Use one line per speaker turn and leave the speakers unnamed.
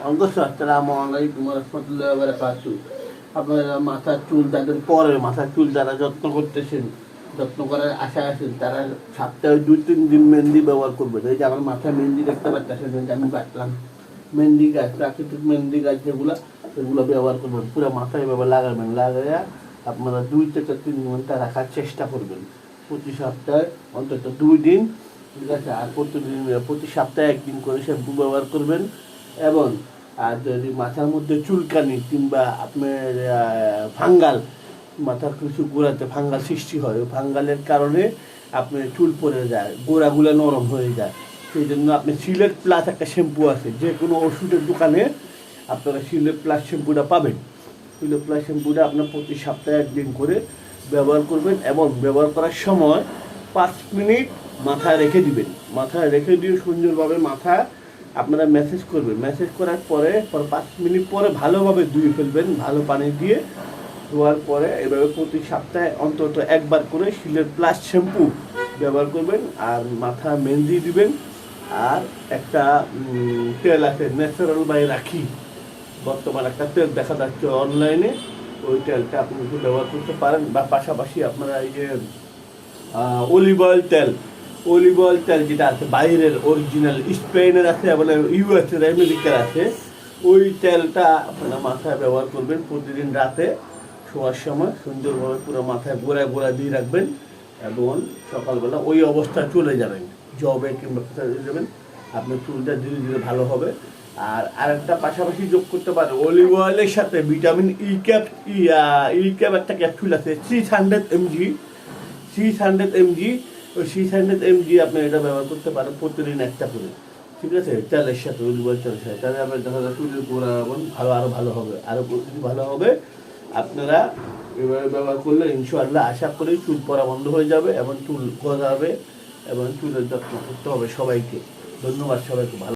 আসসালামু আলাইকুম ওয়া রাহমাতুল্লাহি ওয়া বারাকাতুহু। আপনারা মাথার চুল যাদের পরে মাথার চুল যারা যত্ন করতেছেন, যত্ন করার আশায় আছেন, তারা সপ্তাহে 2-3 দিন মেহেন্দি ব্যবহার করবেন। এই যে আমার মাথায় মেহেন্দি দেখতে পাচ্ছেন, যে আমি কাটলাম মেহেন্দি গাছ, প্রাকৃতিক মেহেন্দি গাছ যেগুলো, সেগুলো ব্যবহার করবেন। পুরো মাথায় এভাবে লাগাবেন, লাগাইয়া আপনারা 2 থেকে 3 ঘন্টা রাখার চেষ্টা করবেন। প্রতি সপ্তাহে অন্তত 2 দিন, ঠিক আছে। আর প্রতি সপ্তাহে 1 দিন করে শ্যাম্পু ব্যবহার করবেন। এবং আর যদি মাথার মধ্যে চুলকানি কিংবা আপনার ফাঙ্গাল, মাথার কিছু গোড়াতে ফাঙ্গাল সৃষ্টি হয়, ওই ফাঙ্গালের কারণে আপনার চুল পড়ে যায়, গোড়াগুলো নরম হয়ে যায়। সেই জন্য আপনি সিলেট প্লাস একটা শ্যাম্পু আছে, যে কোনো ওষুধের দোকানে আপনারা সিলেট প্লাস শ্যাম্পুটা পাবেন। সিলেট প্লাস শ্যাম্পুটা আপনার প্রতি সপ্তাহে 1 দিন করে ব্যবহার করবেন। এবং ব্যবহার করার সময় 5 মিনিট মাথায় রেখে দিবেন। মাথায় রেখে দিয়ে সুন্দরভাবে মাথা আপনারা ম্যাসেজ করবেন। ম্যাসেজ করার পরে 5 মিনিট পরে ভালোভাবে ধুয়ে ফেলবেন, ভালো পানি দিয়ে ধোয়ার পরে এভাবে প্রতি সপ্তাহে অন্তত 1বার করে সিলেট প্লাস শ্যাম্পু ব্যবহার করবেন। আর মাথা মেহেন্দি দিবেন। আর একটা তেল আছে ন্যাচারাল বাই রাখি, বর্তমান একটা তেল দেখা যাচ্ছে অনলাইনে, ওই তেলটা আপনি ব্যবহার করতে পারেন। বা পাশাপাশি আপনারা এই যে অলিভ অয়েল তেল যেটা আছে বাইরের অরিজিনাল স্পেনের আছে, এবং ইউএসের আমেরিকার আছে, ওই তেলটা আপনারা মাথায় ব্যবহার করবেন। প্রতিদিন রাতে শোয়ার সময় সুন্দরভাবে পুরো মাথায় গোড়া দিয়ে রাখবেন এবং সকালবেলা ওই অবস্থায় চলে যাবেন, জবে কিংবা কোথায় যাবেন, আপনার চুলটা ধীরে ধীরে ভালো হবে। আর আরেকটা পাশাপাশি যোগ করতে পারেন, অলিভ অয়েলের সাথে ভিটামিন ই ক্যাপ একটা ক্যাপসুল আছে 600 mg, ওই 600 mg আপনি এটা ব্যবহার করতে পারেন প্রতিদিন একটা করে, ঠিক আছে। তেলের সাথে, অলিভ অয়েল তেলের সাথে, তাহলে আপনার দেখা যায় চুলের গোড়া এবং আরও ভালো হবে, আরও প্রতিদিন ভালো হবে। আপনারা এভাবে ব্যবহার করলে ইনশাআল্লাহ আশা করি চুল পড়া বন্ধ হয়ে যাবে এবং চুল গজাবে এবং চুলের যত্ন করতে হবে সবাইকে। ধন্যবাদ সবাইকে। ভালো